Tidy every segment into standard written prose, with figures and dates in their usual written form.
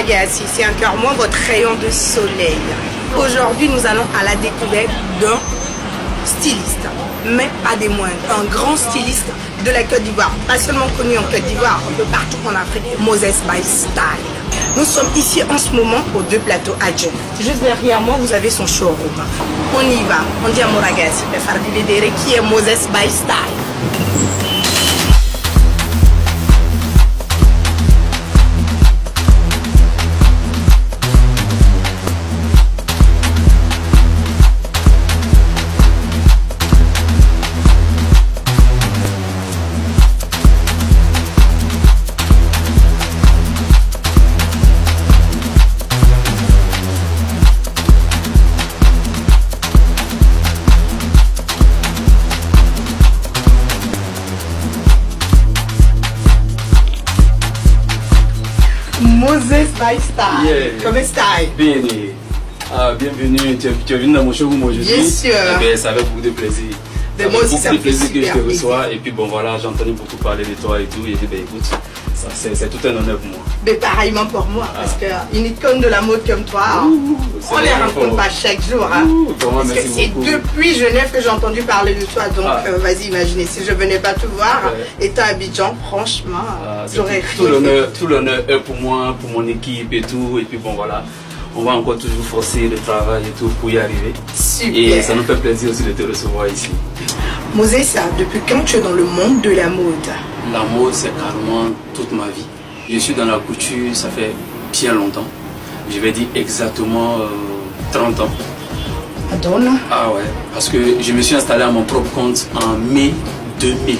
Gassi, c'est encore moins votre rayon de soleil. Aujourd'hui, nous allons à la découverte d'un styliste, mais pas des moindres, un grand styliste de la Côte d'Ivoire, pas seulement connu en Côte d'Ivoire, un peu partout en Afrique, Moses by Style. Nous sommes ici en ce moment aux 2 plateaux Adjun. Juste derrière moi, vous avez son showroom. On y va, on dit à Moragassi, le faire vedere qui est Moses by Style. Moses by Style. Yeah. Comment stai? Bene. Ah, bienvenue. Tu es venu dans mon showroom aujourd'hui. Bien sûr. Eh bien, ça fait beaucoup de plaisir. Mais moi aussi, ça me fait plaisir que je super te reçois. Et puis bon, voilà, j'ai entendu beaucoup parler de toi et tout. Et puis, ben, écoute, c'est tout un honneur pour moi. Mais pareillement pour moi, parce qu'une icône de la mode comme toi, on les rencontre pas chaque jour. Hein. Parce que c'est depuis Genève que j'ai entendu parler de toi. Donc, vas-y, imaginez, si je venais pas te voir, étant à Abidjan, franchement, j'aurais tout l'honneur est pour moi, pour mon équipe et tout. Et puis bon, voilà. On va encore toujours forcer le travail et tout pour y arriver. Super. Et ça nous fait plaisir aussi de te recevoir ici. Moses, depuis quand tu es dans le monde de la mode? La mode, c'est carrément toute ma vie. Je suis dans la couture, ça fait bien longtemps. Je vais dire exactement 30 ans. Madonna. Ah ouais, parce que je me suis installé à mon propre compte en mai 2000.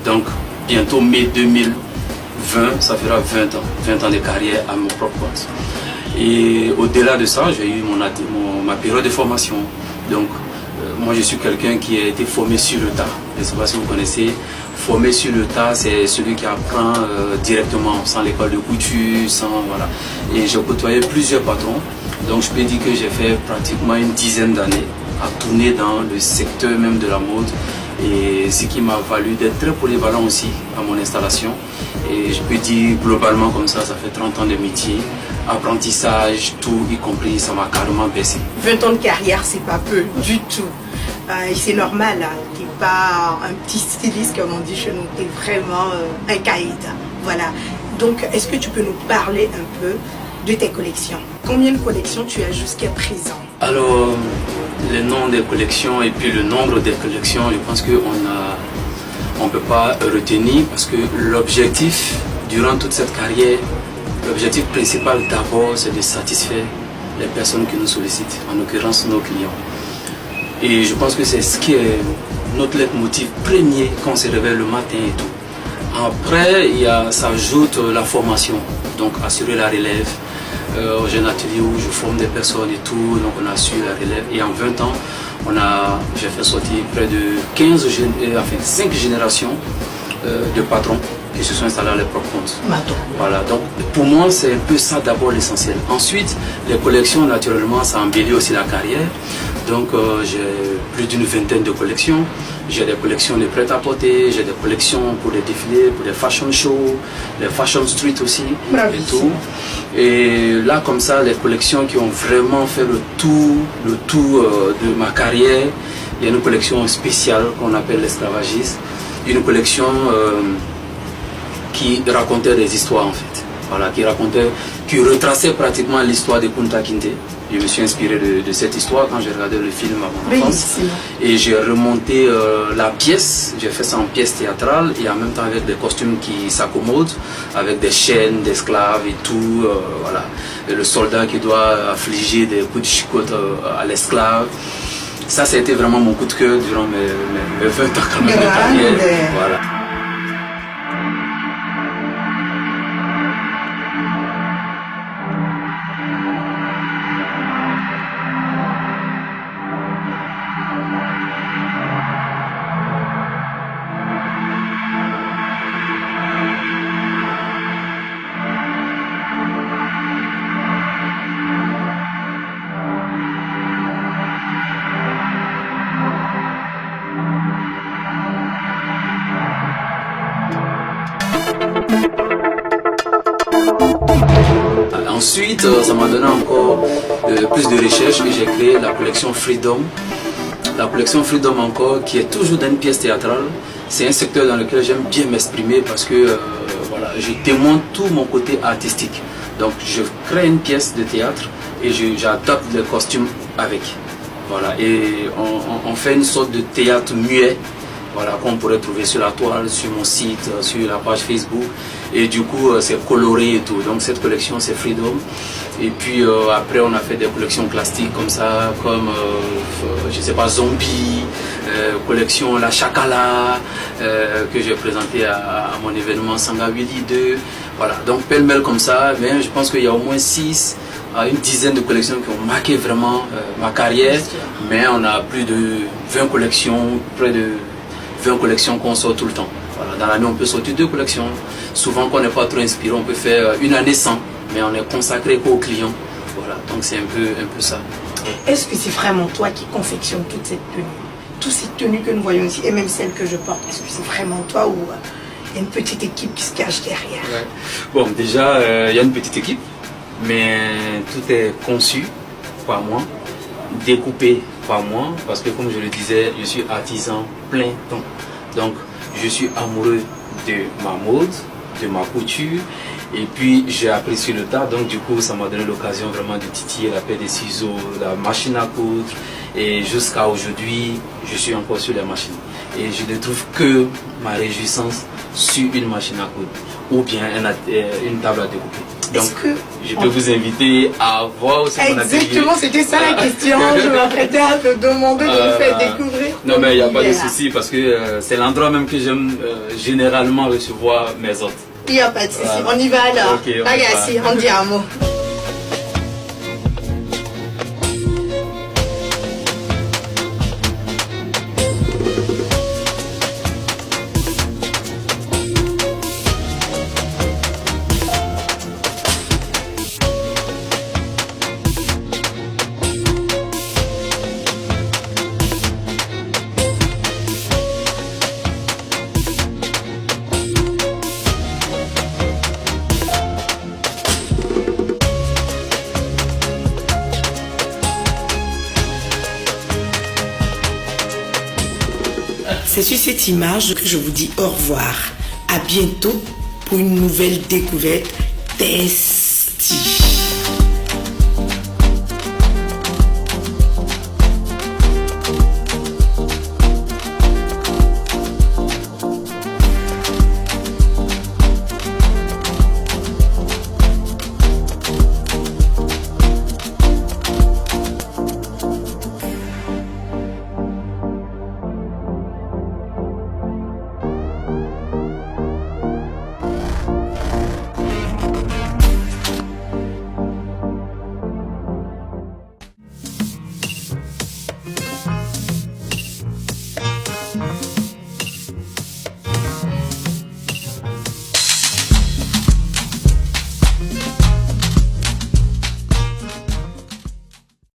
Donc, bientôt mai 2020, ça fera 20 ans. 20 ans de carrière à mon propre compte. Et au-delà de ça, j'ai eu ma période de formation. Donc, moi, je suis quelqu'un qui a été formé sur le tas. Je ne sais pas si vous connaissez. Formé sur le tas, c'est celui qui apprend directement, sans l'école de couture, sans voilà. Et j'ai côtoyé plusieurs patrons. Donc, je peux dire que j'ai fait pratiquement une dizaine d'années à tourner dans le secteur même de la mode. Et ce qui m'a valu d'être très polyvalent aussi à mon installation. Et je peux dire globalement comme ça fait 30 ans de métier, apprentissage, tout y compris, ça m'a carrément baissé. 20 ans de carrière, c'est pas peu du tout. Et c'est normal, hein. Tu n'es pas un petit styliste comme on dit chez nous, tu es vraiment un caïd. Voilà. Donc, est-ce que tu peux nous parler un peu de tes collections? Combien de collections tu as jusqu'à présent? Alors, le nom des collections et puis le nombre des collections, je pense qu'on ne peut pas retenir parce que l'objectif, durant toute cette carrière, l'objectif principal d'abord, c'est de satisfaire les personnes qui nous sollicitent, en l'occurrence nos clients. Et je pense que c'est ce qui est notre leitmotiv premier quand on se réveille le matin et tout. Après, s'ajoute la formation, donc assurer la relève. J'ai un atelier où je forme des personnes et tout, donc on assure la relève. Et en 20 ans, j'ai fait sortir près de 5 générations de patrons qui se sont installés à leur propre compte. Voilà, donc pour moi c'est un peu ça d'abord l'essentiel. Ensuite, les collections naturellement ça embellit aussi la carrière. Donc j'ai plus d'une vingtaine de collections. J'ai des collections de prêt-à-porter, j'ai des collections pour les défilés, pour les fashion shows, les fashion street aussi et tout. Et là comme ça, les collections qui ont vraiment fait le tour de ma carrière, il y a une collection spéciale qu'on appelle l'esclavagisme, une collection qui racontait des histoires en fait. Voilà, qui retraçait pratiquement l'histoire de Kunta Kinte. Je me suis inspiré de cette histoire quand j'ai regardé le film à mon enfance. Et j'ai remonté la pièce, j'ai fait ça en pièce théâtrale et en même temps avec des costumes qui s'accommodent, avec des chaînes d'esclaves et tout. Voilà. Et le soldat qui doit affliger des coups de chicotte à l'esclave. Ça a été vraiment mon coup de cœur durant mes 20 ans quand même de carrière. Voilà. Ensuite, ça m'a donné encore plus de recherche et j'ai créé la collection Freedom. La collection Freedom encore, qui est toujours dans une pièce théâtrale. C'est un secteur dans lequel j'aime bien m'exprimer parce que voilà, je témoigne tout mon côté artistique. Donc je crée une pièce de théâtre et j'adapte les costumes avec. Voilà, et on fait une sorte de théâtre muet, voilà, qu'on pourrait trouver sur la toile, sur mon site, sur la page Facebook. Et du coup, c'est coloré et tout. Donc cette collection, c'est Freedom. Et puis après, on a fait des collections classiques comme ça, comme, je sais pas, Zombie, collection La Chakala, que j'ai présenté à mon événement Sangawili 2. Voilà, donc pêle-mêle comme ça. Mais je pense qu'il y a au moins 6 à une dizaine de collections qui ont marqué vraiment ma carrière. Mais on a plus de 20 collections, près de 20 collections qu'on sort tout le temps. Voilà, dans l'année, on peut sortir 2 collections. Souvent, quand on n'est pas trop inspiré, on peut faire une année sans, mais on est consacré qu'aux clients. Voilà, donc c'est un peu ça. Est-ce que c'est vraiment toi qui confectionne toute cette tenue? Toutes ces tenues que nous voyons ici, et même celles que je porte, est-ce que c'est vraiment toi ou il y a une petite équipe qui se cache derrière? Ouais. Bon, déjà, il y a une petite équipe, mais tout est conçu par moi, découpé par moi, parce que comme je le disais, je suis artisan plein temps. Donc, je suis amoureux de ma mode, de ma couture, et puis j'ai appris sur le tas. Donc du coup, ça m'a donné l'occasion vraiment de titiller la paire des ciseaux, la machine à coudre, et jusqu'à aujourd'hui, je suis encore sur la machine. Et je ne trouve que ma réjouissance sur une machine à coudre ou bien une table à découper. Donc, je peux vous inviter à voir aussi mon atelier. Exactement, c'était ça la question. Je m'apprêtais à te demander de nous faire découvrir. Non, mais il n'y a pas de souci parce que c'est l'endroit même que j'aime généralement recevoir mes hôtes. Il n'y a pas de souci. On y va alors. Okay, Ragazzi, on dit un mot. C'est sur cette image que je vous dis au revoir. À bientôt pour une nouvelle découverte. Testi.